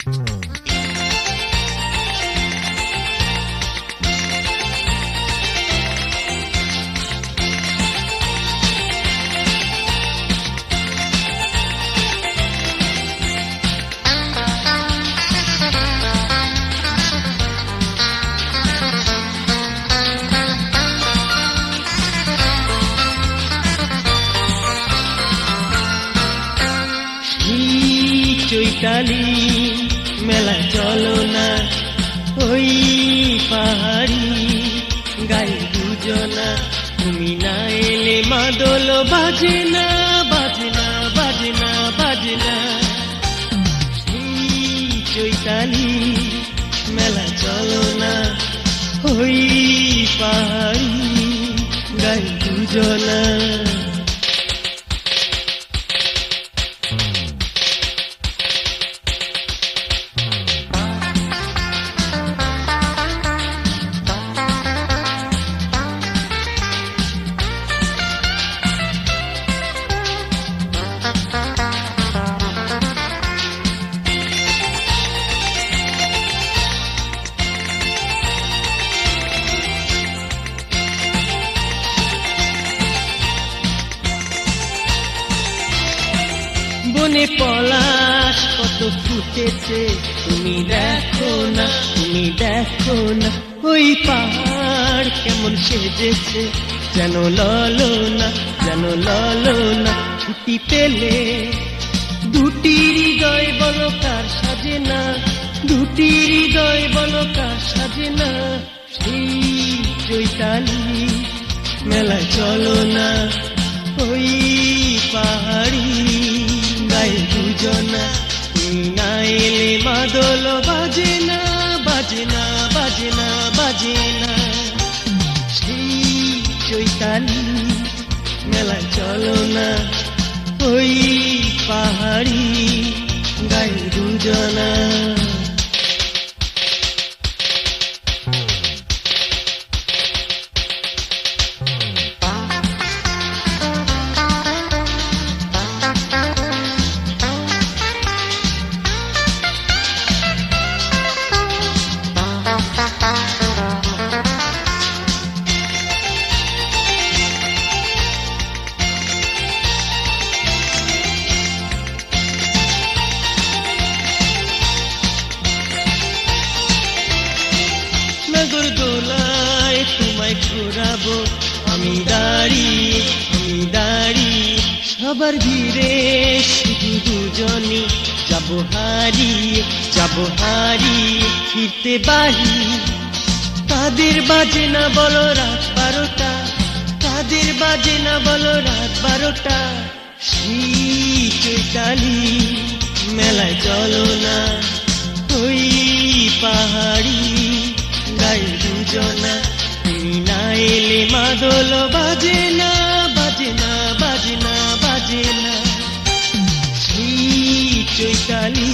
চৈতালি মেলা চলো না ওই পাহাড়ি গায়ে দুজনা, তুমি না এলে মাদল বাজে না বাজে না বাজে না বাজে না। চৈতালি মেলা চলো না ওই পাহাড়ি গায়ে দুজনা। বনে পলাশ কত ফুটেছে, তুমি দেখো না তুমি দেখো না। ওই পাহাড় কেমন সেজেছে, যেন ললনা যেন ললনা। ছুটি পেলে দুটি হৃদয় বলো কার সাজে না, দুটি হৃদয় বলো কার সাজে না। সেই চৈতালি মেলায় চলো না ওই পাহাড়ি গায়ে দুজনা, তুমি না এলে মাদল বাজে না বাজে না বাজে না বাজে না। সেই চৈতালি মেলায় চলো না ওই পাহাড়ি গায়ে দুজনা। নাগরদোলায় তোমায় ঘোরাবো আমি দাঁড়িয়ে সবার ভিড়ে, শুধু দুজনে যাবো হারিয়ে ফিরতে বাহি। কাদের বাজে না বলো রাত 12টা, কাদের বাজে না বলো রাত 12টা। সেই চৈতালি মেলায় চলো না ওই পাহাড়ি গায়ে দুজনা, তুমি না এলে মাদল বাজে না বাজে না বাজে না বাজে না। সেই চৈতালি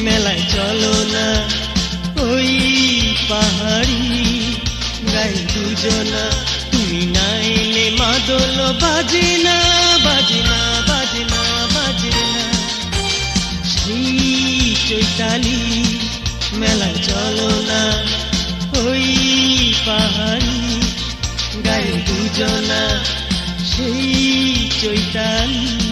মেলায় চলো না ওই পাহাড়ি গায়ে দুজনা, তুমি না এলে মাদল বাজে না বাজে না বাজে না বাজে না। সেই চৈতালি মেলায় চলো না ওই পাহাড়ি গায়ে দুজনা, সেই চৈতালি।